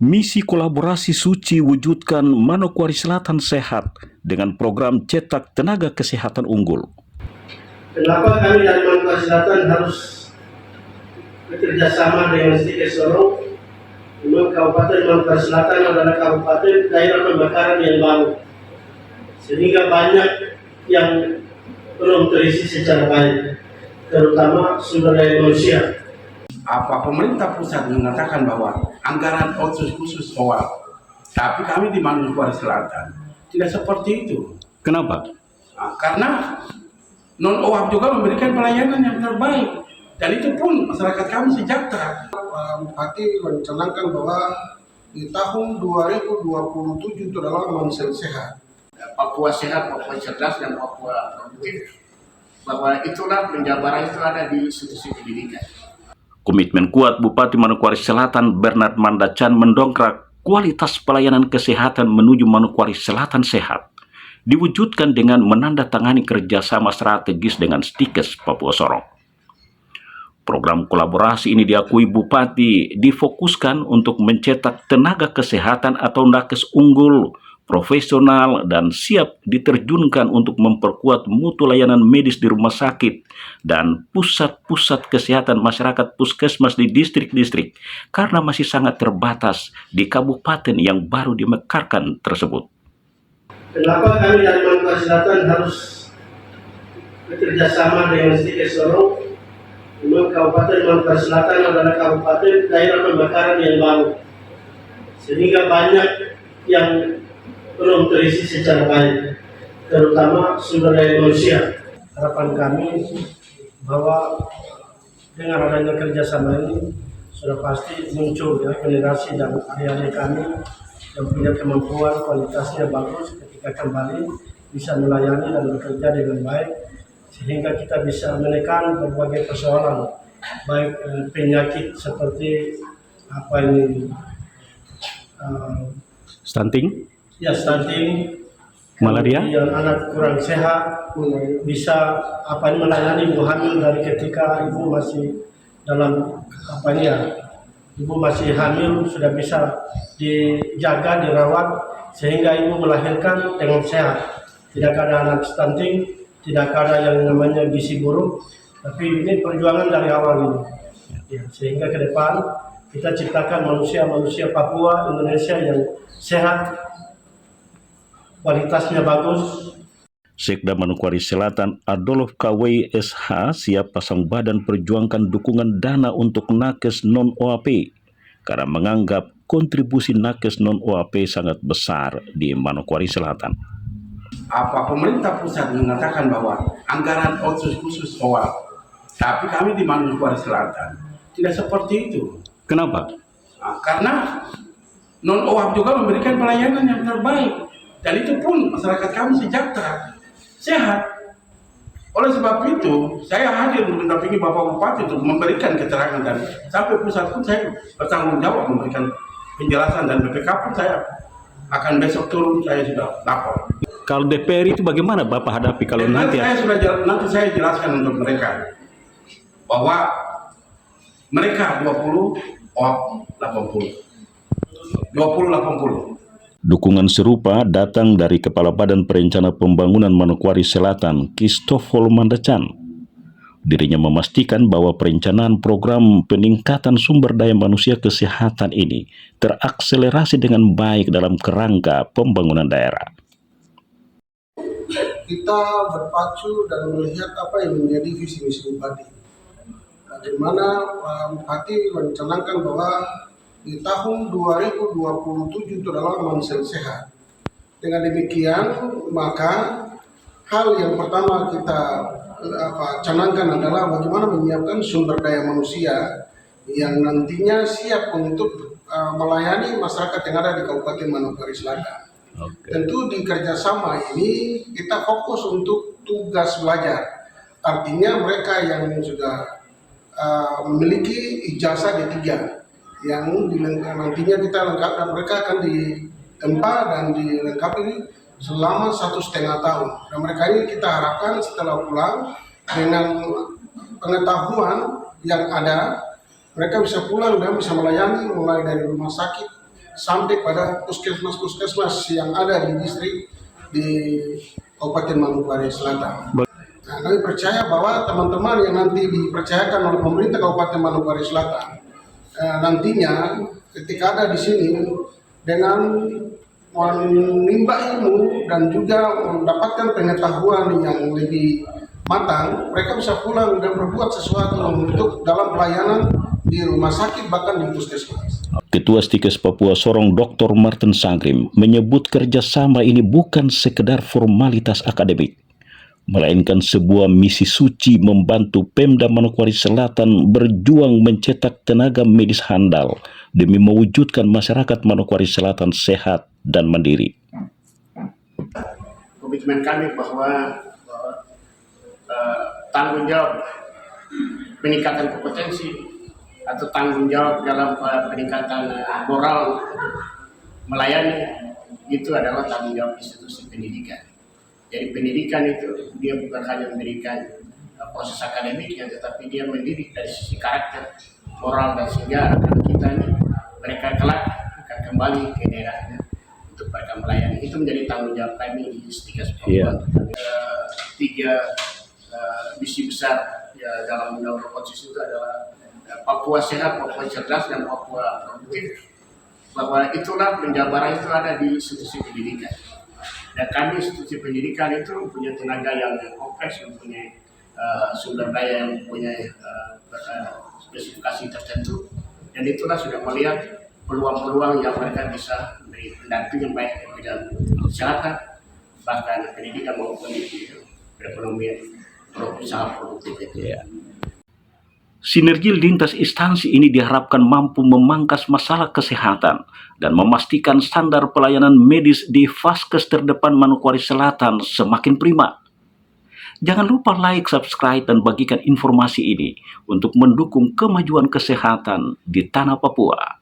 Misi kolaborasi Suci wujudkan Manokwari Selatan sehat dengan program cetak tenaga kesehatan unggul. Kenapa kami dari Manokwari Selatan harus bekerja sama dengan Stikes Sorong? Memang Kabupaten Manokwari Selatan adalah kabupaten daerah pemekaran yang baru, sehingga banyak yang belum terisi secara baik, terutama sumber daya manusia. Pemerintah pusat mengatakan bahwa anggaran otsus khusus awal, tapi kami di Manokwari Selatan tidak seperti itu. Kenapa? Karena non-OAP juga memberikan pelayanan yang terbaik, dan itu pun masyarakat kami sejahtera. Bupati mencanangkan bahwa di tahun 2027 itu adalah Manusia Sehat. Papua sehat, Papua cerdas, dan Papua produktif. Bahwa itulah penjabaran itu ada di institusi pendidikan. Komitmen kuat Bupati Manokwari Selatan Bernard Mandacan mendongkrak kualitas pelayanan kesehatan menuju Manokwari Selatan sehat diwujudkan dengan menandatangani kerjasama strategis dengan Stikes Papua Sorong. Program kolaborasi ini diakui Bupati difokuskan untuk mencetak tenaga kesehatan atau nakes unggul, profesional, dan siap diterjunkan untuk memperkuat mutu layanan medis di rumah sakit dan pusat-pusat kesehatan masyarakat puskesmas di distrik-distrik karena masih sangat terbatas di kabupaten yang baru dimekarkan tersebut. Kenapa kami dari Manokwari Selatan harus bekerja sama dengan Stikes Sorong? Memang Kabupaten Manokwari Selatan adalah kabupaten daerah pemekaran yang baru, sehingga banyak yang belum terisi secara baik, terutama sumber daya manusia. Harapan kami bahwa dengan adanya kerjasama ini sudah pasti muncul generasi dan adik-adik kami yang punya kemampuan kualitasnya bagus ketika kembali bisa melayani dan bekerja dengan baik, sehingga kita bisa menekan berbagai persoalan baik penyakit seperti Stunting, malaria, yang anak kurang sehat, bisa melayani ibu hamil dari ketika ibu masih dalam ibu masih hamil sudah bisa dijaga, dirawat sehingga ibu melahirkan dengan sehat. Tidak ada anak stunting, tidak ada yang namanya gizi buruk, tapi ini perjuangan dari awal ini. Ya, sehingga ke depan kita ciptakan manusia-manusia Papua Indonesia yang sehat, kualitasnya bagus. Sekda Manokwari Selatan Adolf KW SH siap pasang badan perjuangkan dukungan dana untuk nakes non-OAP karena menganggap kontribusi nakes non-OAP sangat besar di Manokwari Selatan. Pemerintah pusat mengatakan bahwa anggaran otsus khusus awal, tapi kami di Manokwari Selatan tidak seperti itu. Kenapa? Karena non-OAP juga memberikan pelayanan yang terbaik, dan itu pun masyarakat kami sejahtera, sehat. Oleh sebab itu, saya hadir mendampingi Bapak Bupati untuk memberikan keterangan, dan sampai pusat pun saya bertanggung jawab memberikan penjelasan, dan BPK pun saya akan besok turun, saya sudah lapor. Kalau DPR itu bagaimana Bapak hadapi kalau nanti saya jelaskan untuk mereka bahwa mereka 20 OAP 80. Dukungan serupa datang dari Kepala Badan Perencana Pembangunan Manokwari Selatan, Christopher Mandacan. Dirinya memastikan bahwa perencanaan program peningkatan sumber daya manusia kesehatan ini terakselerasi dengan baik dalam kerangka pembangunan daerah. Kita berpacu dan melihat apa yang menjadi visi misi Bupati. Bagaimana Bupati mencanangkan bahwa di tahun 2027 itu adalah Manusia Sehat. Dengan demikian, maka hal yang pertama kita canangkan adalah bagaimana menyiapkan sumber daya manusia yang nantinya siap untuk melayani masyarakat yang ada di Kabupaten Manokwari Selatan. Tentu di kerjasama ini kita fokus untuk tugas belajar. Artinya mereka yang sudah memiliki ijazah D3 yang nantinya kita lengkapkan, mereka akan ditempa dan dilengkapi selama 1,5 tahun. Dan mereka ini kita harapkan setelah pulang dengan pengetahuan yang ada, mereka bisa pulang dan bisa melayani mulai dari rumah sakit sampai pada puskesmas-puskesmas yang ada di distrik di Kabupaten Manokwari Selatan. Nah, kami percaya bahwa teman-teman yang nanti dipercayakan oleh pemerintah Kabupaten Manokwari Selatan nantinya ketika ada di sini dengan menimba ilmu dan juga mendapatkan pengetahuan yang lebih matang, mereka bisa pulang dan berbuat sesuatu untuk dalam pelayanan di rumah sakit bahkan di puskesmas. Ketua Stikes Papua Sorong Dr. Martin Sangrim menyebut kerjasama ini bukan sekedar formalitas akademik, melainkan sebuah misi suci membantu Pemda Manokwari Selatan berjuang mencetak tenaga medis handal demi mewujudkan masyarakat Manokwari Selatan sehat dan mandiri. Komitmen kami bahwa tanggung jawab peningkatan kompetensi atau tanggung jawab dalam peningkatan moral melayani itu adalah tanggung jawab institusi pendidikan. Jadi pendidikan itu dia bukan hanya memberikan proses akademiknya, tetapi dia mendidik dari sisi karakter, moral, dan sehingga anak kita ini mereka kelak akan kembali ke daerahnya untuk mereka melayani. Itu menjadi tanggung jawab kami di Stikes Papua. Tiga misi besar ya, dalam undang-undang konstitusi itu adalah Papua sehat, Papua cerdas, dan Papua produktif. Bahwa itulah penjabaran itu ada di institusi pendidikan. Dan kami institusi pendidikan itu mempunyai tenaga yang kompleks, mempunyai sumber daya yang mempunyai spesifikasi tertentu, dan itulah sudah melihat peluang-peluang yang mereka bisa memberi pendampingan baik di bidang kesehatan, bahkan pendidikan maupun di perekonomian, usaha produktif itu. Sinergi lintas instansi ini diharapkan mampu memangkas masalah kesehatan dan memastikan standar pelayanan medis di vaskes terdepan Manokwari Selatan semakin prima. Jangan lupa like, subscribe, dan bagikan informasi ini untuk mendukung kemajuan kesehatan di tanah Papua.